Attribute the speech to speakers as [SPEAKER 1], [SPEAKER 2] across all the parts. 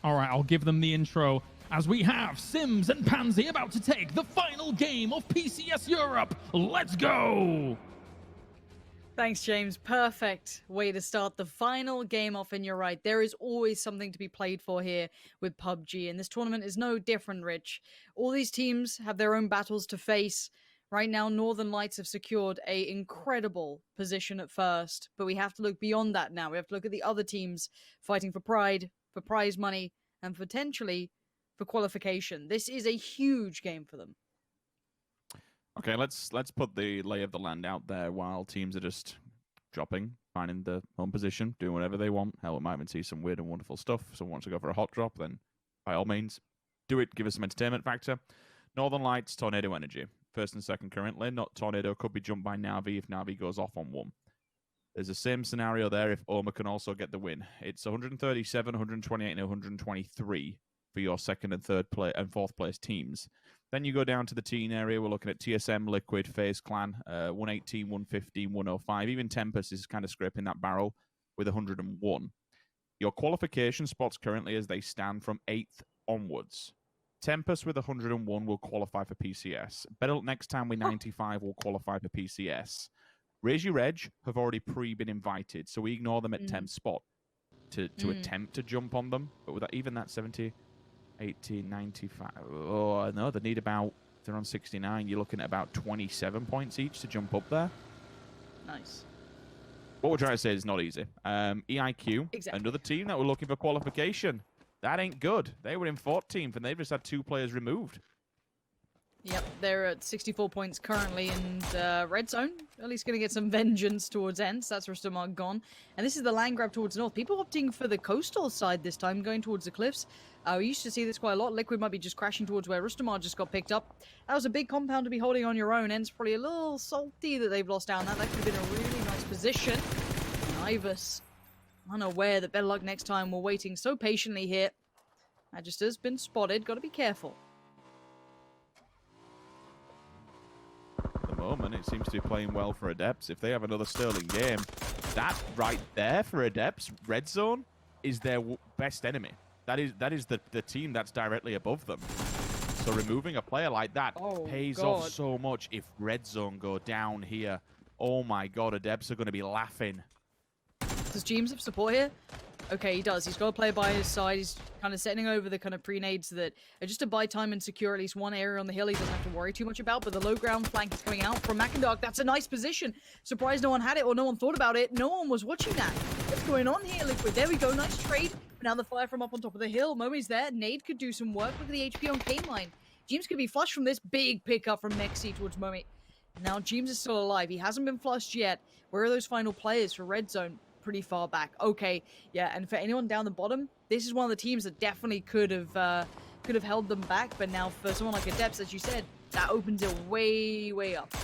[SPEAKER 1] All right, I'll give them the intro as we have Sims and Pansy about to take the final game of PCS Europe. Let's go!
[SPEAKER 2] Thanks, James. Perfect way to start the final game off, and you're right. There is always something to be played for here with PUBG, and this tournament is no different, Rich. All these teams have their own battles to face. Right now, Northern Lights have secured an incredible position at first, but we have to look beyond that now. We have to look at the other teams fighting for pride, for prize money, and potentially for qualification. This is a huge game for them.
[SPEAKER 3] Okay, let's put the lay of the land out there while teams are just dropping, finding the home position, doing whatever they want. Hell, we might even see some weird and wonderful stuff. If someone wants to go for a hot drop, then by all means, do it. Give us some entertainment factor. Northern Lights, Tornado Energy. First and second currently. Not Tornado could be jumped by Navi if Navi goes off on one. There's the same scenario there if Oma can also get the win. It's 137, 128, and 123 for your second and third and fourth place teams. Then you go down to the teen area. We're looking at TSM, Liquid, FaZe Clan, 118, 115, 105. Even Tempest is kind of scraping that barrel with 101. Your qualification spots currently as they stand from 8th onwards. Tempest with 101 will qualify for PCS. Battle next time with 95 will qualify for PCS. Raise Your Edge have already been invited, so we ignore them at 10th spot to attempt to jump on them. But with that, even that 70... 18, 95. Oh, no, they need about, they're on 69. You're looking at about 27 points each to jump up there.
[SPEAKER 2] Nice.
[SPEAKER 3] What we're trying to say is not easy. EIQ,
[SPEAKER 2] exactly.
[SPEAKER 3] Another team that were looking for qualification. That ain't good. They were in 14th, and they've just had 2 players removed.
[SPEAKER 2] Yep, they're at 64 points currently, and Red Zone at least going to get some vengeance towards Ents. That's Rustamar gone. And this is the land grab towards north. People opting for the coastal side this time, going towards the cliffs. We used to see this quite a lot. Liquid might be just crashing towards where Rustamar just got picked up. That was a big compound to be holding on your own. Ents probably a little salty that they've lost down that. That could have been a really nice position. And Ivus, unaware that better luck next time. We're waiting so patiently here. That just has been spotted. Got to be careful.
[SPEAKER 3] At the moment, it seems to be playing well for Adepts. If they have another sterling game, that right there for Adepts, Red Zone, is their best enemy. That is the team that's directly above them. So removing a player like that pays off so much if Red Zone go down here. Oh my god, Adepts are going to be laughing.
[SPEAKER 2] Does James have support here? Okay, he does. He's got a player by his side. He's kind of setting over the kind of pre-nades that are just to buy time and secure at least one area on the hill he doesn't have to worry too much about. But the low ground flank is coming out from Mackendorf. That's a nice position. Surprised no one had it or no one thought about it. No one was watching that. What's going on here, Liquid? There we go. Nice trade. Now the fire from up on top of the hill. Momi's there. Nade could do some work. Look at the HP on K-Line. James could be flushed from this big pickup from Mexi towards Momi. Now James is still alive. He hasn't been flushed yet. Where are those final players for Red Zone? Pretty far back. Okay, yeah, and for anyone down the bottom, this is one of the teams that definitely could have held them back, but now for someone like Adepts, as you said, that opens it way, way up.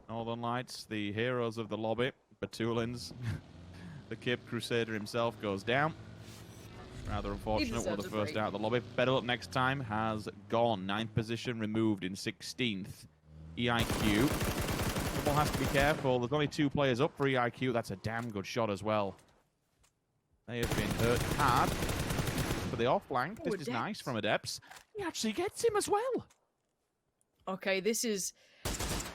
[SPEAKER 3] Northern Lights, the heroes of the lobby, Batulins. The Cape Crusader himself goes down. Rather unfortunate, one of the first out of the lobby. Better Up next time has gone. 9th position removed in 16th. EIQ. Football has to be careful. There's only 2 players up for EIQ. That's a damn good shot as well. They have been hurt hard. For the off flank, this is nice from Adepts. He actually gets him as well.
[SPEAKER 2] Okay, this is...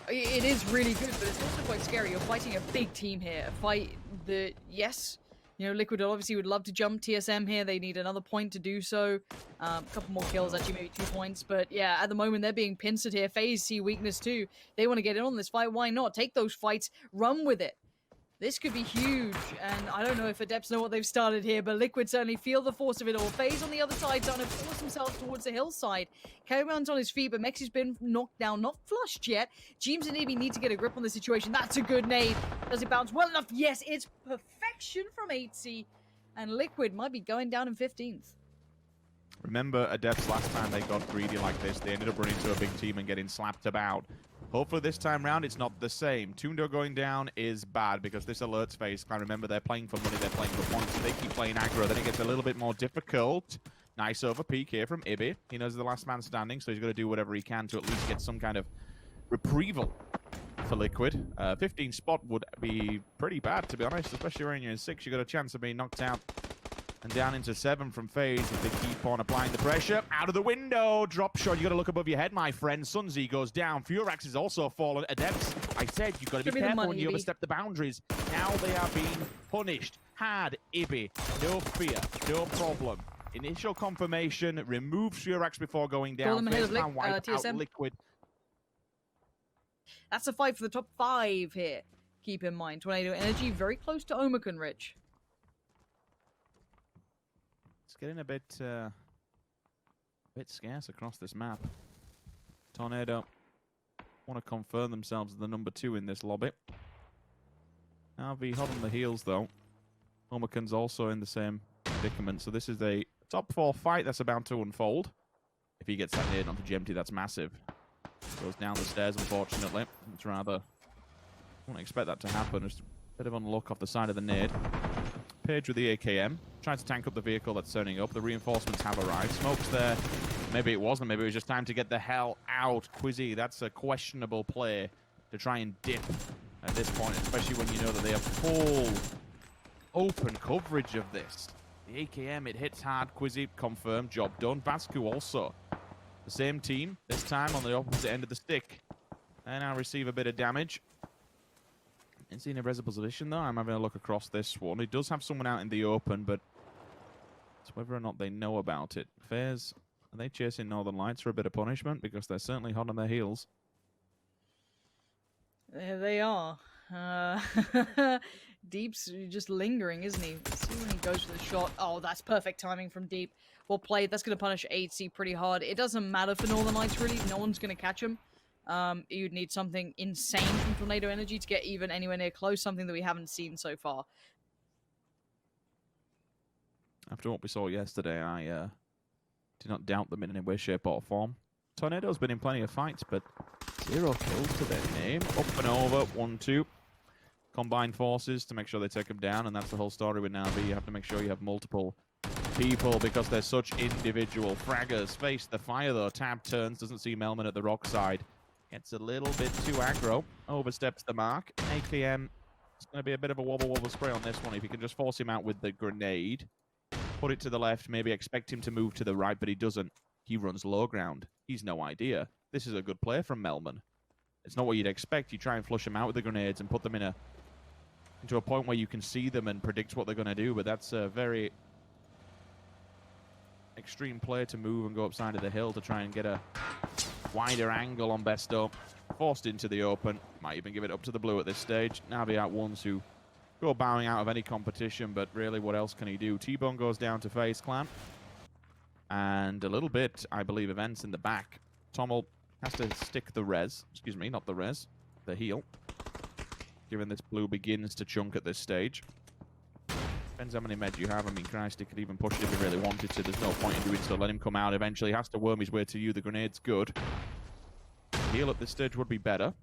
[SPEAKER 2] It is really good, but it's also quite scary. You're fighting a big team here. A fight that, yes, you know, Liquid obviously would love to jump TSM here. They need another point to do so. A couple more kills, actually, maybe 2 points. But yeah, at the moment, they're being pincered here. FaZe see weakness too. They want to get in on this fight. Why not? Take those fights. Run with it. This could be huge, and I don't know if Adepts know what they've started here, but Liquid certainly feel the force of it all. FaZe on the other side trying to force himself towards the hillside. K-Man's on his feet, but Mexi's been knocked down, not flushed yet. James and Ibi need to get a grip on the situation. That's a good nade. Does it bounce well enough? Yes, it's perfection from 8C, and Liquid might be going down in 15th.
[SPEAKER 3] Remember, Adepts last time they got greedy like this, they ended up running to a big team and getting slapped about. Hopefully this time round it's not the same. Tundo going down is bad because this alerts FaZe Clan. Remember, they're playing for money, they're playing for points, so they keep playing aggro. Then it gets a little bit more difficult. Nice over peek here from Ibi. He knows the last man standing, so he's got to do whatever he can to at least get some kind of reprieval for Liquid. 15 spot would be pretty bad, to be honest, especially when you're in 6. You got a chance of being knocked out And down into 7 from FaZe if they keep on applying the pressure. Out of the window. Drop shot. You got to look above your head, my friend. Sunzi goes down. Furax is also fallen. Adepts, I said, you got to be careful when you overstep the boundaries. Now they are being punished. Hard, Ibby. No fear. No problem. Initial confirmation. Remove Furax before going down. FaZe can wipe out Liquid.
[SPEAKER 2] That's a fight for the top 5 here. Keep in mind. Tornado Energy very close to Omicron, Rich.
[SPEAKER 3] It's getting a bit scarce across this map. Tornado want to confirm themselves as the number 2 in this lobby. RV hot on the heels though. Omicron's also in the same predicament, so this is a top 4 fight that's about to unfold. If he gets that nade onto GMT, that's massive. Goes down the stairs, unfortunately. It's rather... I wouldn't expect that to happen. Just a bit of unluck off the side of the nade. Page with the AKM. Trying to tank up the vehicle that's turning up. The reinforcements have arrived. Smoke's there. Maybe it wasn't. Maybe it was just time to get the hell out. Quizzy, that's a questionable play to try and dip at this point, especially when you know that they have full open coverage of this. The AKM, it hits hard. Quizzy, confirmed. Job done. Vascu also. The same team, this time on the opposite end of the stick. And I'll receive a bit of damage. Ain't seen a resible position though. I'm having a look across this one. He does have someone out in the open, but it's whether or not they know about it. FaZe, are they chasing Northern Lights for a bit of punishment? Because they're certainly hot on their heels.
[SPEAKER 2] There they are. Deep's just lingering, isn't he? Let's see when he goes for the shot. Oh, that's perfect timing from Deep. Well played. That's going to punish 8C pretty hard. It doesn't matter for Northern Lights, really. No one's going to catch him. You'd need something insane from Tornado Energy to get even anywhere near close, something that we haven't seen so far.
[SPEAKER 3] After what we saw yesterday, I did not doubt them in any way, shape, or form. Tornado's been in plenty of fights, but 0 kills to their name. Up and over, 1-2. Combine forces to make sure they take them down, and that's the whole story with Navi. You have to make sure you have multiple people because they're such individual fraggers. Face the fire, though. Tab turns, doesn't see Melman at the rock side. Gets a little bit too aggro. Oversteps the mark. AKM, it's going to be a bit of a wobble spray on this one. If you can just force him out with the grenade, put it to the left, maybe expect him to move to the right, but he doesn't. He runs low ground. He's no idea. This is a good play from Melman. It's not what you'd expect. You try and flush them out with the grenades and put them into a point where you can see them and predict what they're going to do, but that's a very extreme play to move and go upside of the hill to try and get a wider angle on Besto. Forced into the open. Might even give it up to the blue at this stage. Navi out ones who go bowing out of any competition, but really what else can he do? T-Bone goes down to FaZe Clan. And a little bit, I believe, events in the back. Tommel has to stick the res. Excuse me, not the res. The heal. Given this blue begins to chunk at this stage. Depends how many meds you have. I mean, Christ, he could even push it if he really wanted to. There's no point in doing so. Let him come out. Eventually, he has to worm his way to you. The grenade's good. Heal at this stage would be better.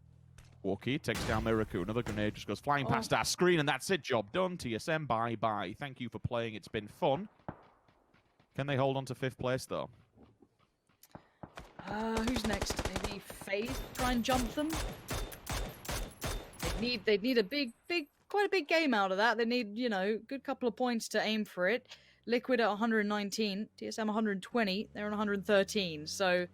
[SPEAKER 3] Wookie takes down Miraku. Another grenade just goes flying past our screen, and that's it. Job done. TSM, bye-bye. Thank you for playing. It's been fun. Can they hold on to 5th place, though?
[SPEAKER 2] Who's next? Maybe FaZe try and jump them? They'd need a quite a big game out of that. They need, you know, a good couple of points to aim for it. Liquid at 119, TSM 120, they're on 113, so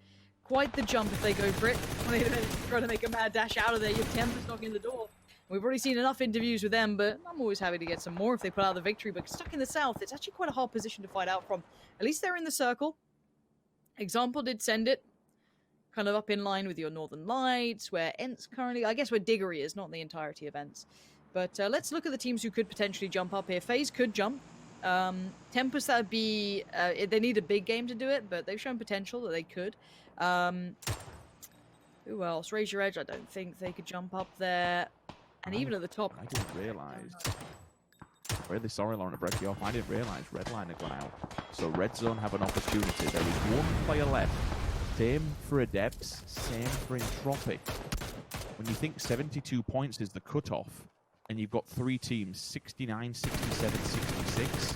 [SPEAKER 2] quite the jump if they go for it. They're trying to make a mad dash out of there. You have Tempest knocking the door. We've already seen enough interviews with them, but I'm always happy to get some more if they put out the victory. But stuck in the south, it's actually quite a hard position to fight out from. At least they're in the circle. Example did send it. Kind of up in line with your Northern Lights, where Ent's currently, I guess where Diggory is, not the entirety of Ent's. But let's look at the teams who could potentially jump up here. FaZe could jump. Tempest, that would be, they need a big game to do it, but they've shown potential that they could. Who else? Raise Your Edge, I don't think they could jump up there. And even at the top.
[SPEAKER 3] I didn't realise. Really sorry, Lauren, to break you off. I didn't realise Redline had gone out. So Red Zone have an opportunity. There is one player left. Same for Adepts, same for Entropy. When you think 72 points is the cutoff, and you've got 3 teams, 69, 67, 66.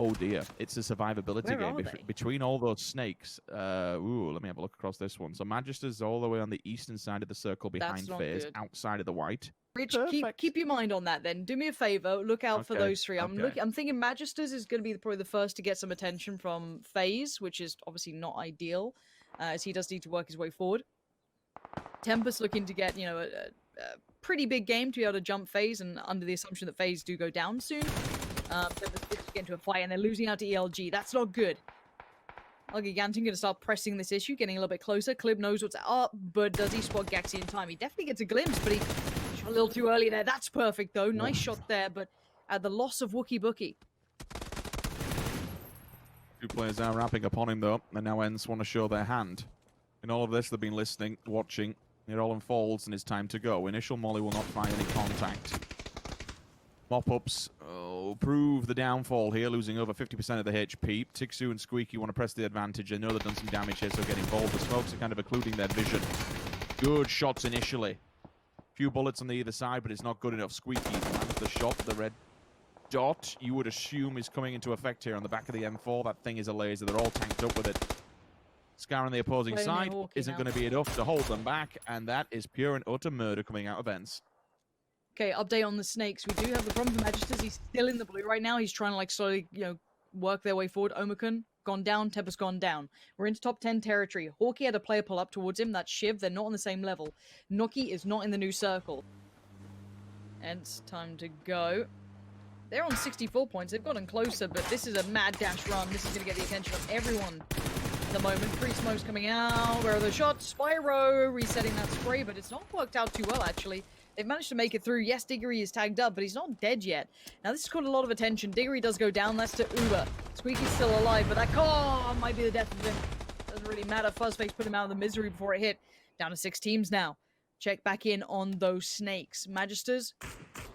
[SPEAKER 3] oh dear. It's a survivability
[SPEAKER 2] Where
[SPEAKER 3] game
[SPEAKER 2] are they?
[SPEAKER 3] between all those snakes. Ooh, let me have a look across this one. So Magister's all the way on the eastern side of the circle behind
[SPEAKER 2] not
[SPEAKER 3] FaZe,
[SPEAKER 2] good.
[SPEAKER 3] outside of the white.
[SPEAKER 2] Rich,
[SPEAKER 3] Perfect.
[SPEAKER 2] keep your mind on that then. Do me a favor, look out for
[SPEAKER 3] Okay,
[SPEAKER 2] those three.
[SPEAKER 3] okay.
[SPEAKER 2] I'm thinking Magisters is going to be probably the first to get some attention from FaZe, which is obviously not ideal, as he does need to work his way forward. Tempest looking to get, you know, a pretty big game to be able to jump FaZe, and under the assumption that FaZe do go down soon. Tempest looks to get into a fight, and they're losing out to ELG. That's not good. Gigantin going to start pressing this issue, getting a little bit closer. Clib knows what's up, but does he spot Gaxi in time? He definitely gets a glimpse, but he shot a little too early there. That's perfect, though. Nice shot there, but at the loss of Wookie Bookie.
[SPEAKER 3] Two players are wrapping upon him, though, and now Ents want to show their hand. In all of this, they've been listening, watching. It all unfolds, and it's time to go. Initial molly will not find any contact. Mop-ups prove the downfall here, losing over 50% of the HP. Tixu and Squeaky want to press the advantage. They know they've done some damage here, so get involved. The smokes are kind of occluding their vision. Good shots initially. Few bullets on the either side, but it's not good enough. Squeaky lands the shot. The red dot, you would assume, is coming into effect here on the back of the M4. That thing is a laser. They're all tanked up with it. Scar on the opposing side isn't going to be enough to hold them back, and that is pure and utter murder coming out of Ents.
[SPEAKER 2] Okay, update on the snakes. We do have the problem for Magisters. He's still in the blue right now. He's trying to, like, slowly, you know, work their way forward. Omikun gone down. Tempest gone down. We're into top 10 territory. Hawkeye had a player pull up towards him. That's Shiv. They're not on the same level. Noki is not in the new circle. And it's time to go. They're on 64 points. They've gotten closer, but this is a mad dash run. This is going to get the attention of everyone at the moment. Free smokes coming out. Where are the shots? Spyro resetting that spray, but it's not worked out too well, actually. They've managed to make it through. Yes, Diggory is tagged up, but he's not dead yet. Now, this has caught a lot of attention. Diggory does go down. That's to Uber. Squeaky's still alive, but that car might be the death of him. Doesn't really matter. Fuzzface put him out of the misery before it hit. Down to 6 teams now. Check back in on those snakes. Magisters,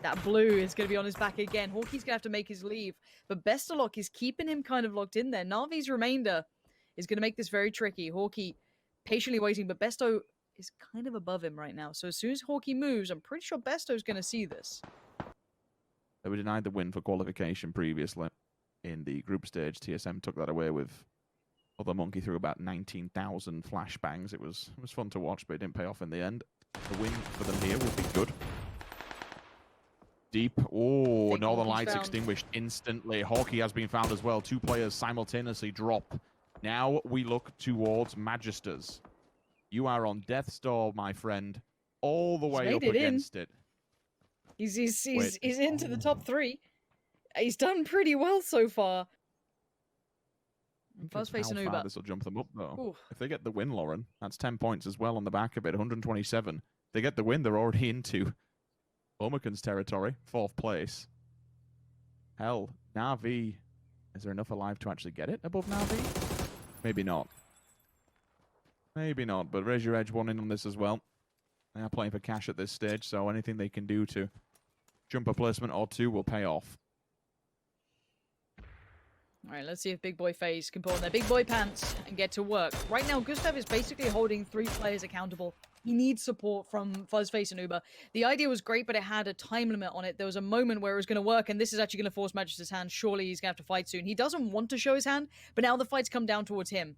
[SPEAKER 2] that blue is going to be on his back again. Hawkey's going to have to make his leave. But Bestalok is keeping him kind of locked in there. Navi's remainder is going to make this very tricky. Hawkeye patiently waiting, but Besto is kind of above him right now. So as soon as Hawkeye moves, I'm pretty sure Besto's going to see this.
[SPEAKER 3] They were denied the win for qualification previously in the group stage. TSM took that away with other Monkey through about 19,000 flashbangs. It was fun to watch, but it didn't pay off in the end. The win for them here will be good. Deep. Oh, Northern Lights extinguished instantly. Hawkeye has been found as well. 2 players simultaneously drop. Now we look towards Magisters. You are on death's door, my friend. All the way up against it.
[SPEAKER 2] He's into the top 3. He's done pretty well so far. Fuzzface and Uber.
[SPEAKER 3] This will jump them up, though.
[SPEAKER 2] Ooh.
[SPEAKER 3] If they get the win, Lauren, that's 10 points as well on the back of it. 127. If they get the win, they're already into Omikun's territory. 4th place. Hell, Na'Vi. Is there enough alive to actually get it above Na'Vi? Maybe not. Maybe not, but Raise Your Edge won in on this as well. They are playing for cash at this stage, so anything they can do to jump a placement or 2 will pay off.
[SPEAKER 2] All right, let's see if Big Boy FaZe can put on their big boy pants and get to work. Right now, Gustav is basically holding 3 players accountable. He needs support from Fuzzface and Uber. The idea was great, but it had a time limit on it. There was a moment where it was going to work, and this is actually going to force Magister's hand. Surely he's going to have to fight soon. He doesn't want to show his hand, but now the fight's come down towards him.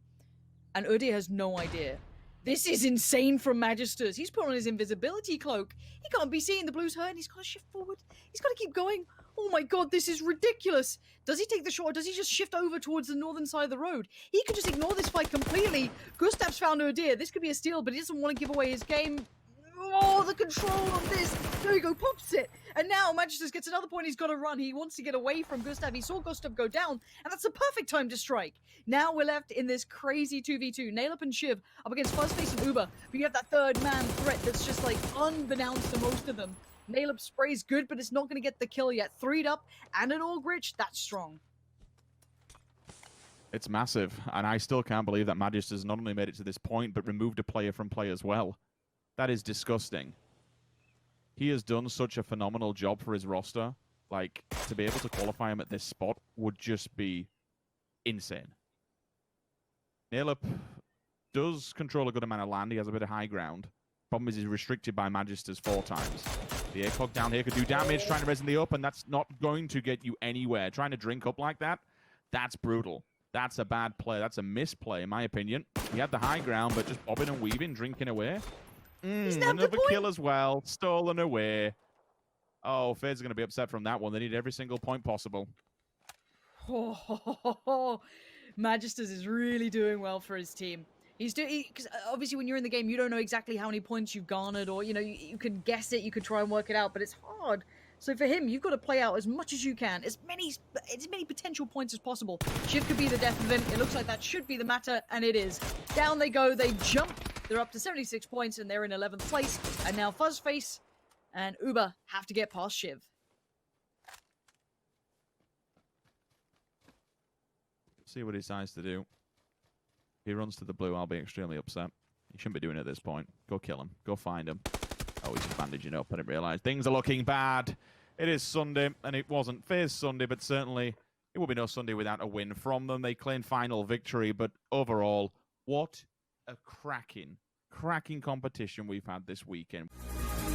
[SPEAKER 2] And Udyr has no idea. This is insane from Magisters. He's put on his invisibility cloak. He can't be seen. The blue's hurt. He's got to shift forward. He's got to keep going. Oh my god, this is ridiculous. Does he take the shot or does he just shift over towards the northern side of the road? He could just ignore this fight completely. Gustav's found Udyr. This could be a steal, but he doesn't want to give away his game. Oh, the control of this. There you go, pops it. And now Magisters gets another point. He's got to run. He wants to get away from Gustav. He saw Gustav go down, and that's the perfect time to strike. Now we're left in this crazy 2v2. Naileup and Shiv up against Fuzzface and Uber. But you have that 3rd man threat that's just like unbeknownst to most of them. Naileup sprays good, but it's not going to get the kill yet. 3'd up and an Aldrich. That's strong.
[SPEAKER 3] It's massive, and I still can't believe that Magisters not only made it to this point, but removed a player from play as well. That is disgusting. He has done such a phenomenal job for his roster. Like, to be able to qualify him at this spot would just be insane. Naileup does control a good amount of land. He has a bit of high ground. Problem is he's restricted by Magisters 4 times. The ACOG down here could do damage, trying to res in the up, and that's not going to get you anywhere. Trying to drink up like that, That's brutal. That's a bad play. That's a misplay, in my opinion. He had the high ground, but just bobbing and weaving, drinking away. Another kill as well. Stolen away. Oh, FaZe are going to be upset from that one. They need every single point possible.
[SPEAKER 2] Oh, Magisters is really doing well for his team. He's doing, because obviously when you're in the game, you don't know exactly how many points you've garnered, or, you know, you can guess it, you can try and work it out, but it's hard. So for him, you've got to play out as much as you can, as many potential points as possible. Shiv could be the death of him. It looks like that should be the matter, and it is. Down they go, they jump. They're up to 76 points, and they're in 11th place. And now Fuzzface and Uber have to get past Shiv.
[SPEAKER 3] See what he decides to do. If he runs to the blue, I'll be extremely upset. He shouldn't be doing it at this point. Go kill him. Go find him. Oh, he's bandaging up. I didn't realize. Things are looking bad. It is Sunday, and it wasn't FaZe Sunday, but certainly it will be no Sunday without a win from them. They claim final victory, but overall, what a cracking competition we've had this weekend.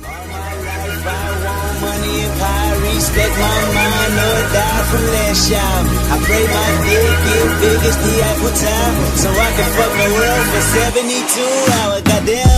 [SPEAKER 4] All my life I want money and power, respect my mind, no doubt from last year. I pray my dick get big as the Eiffel Tower, so I can fuck the world for 72 hours. Goddamn.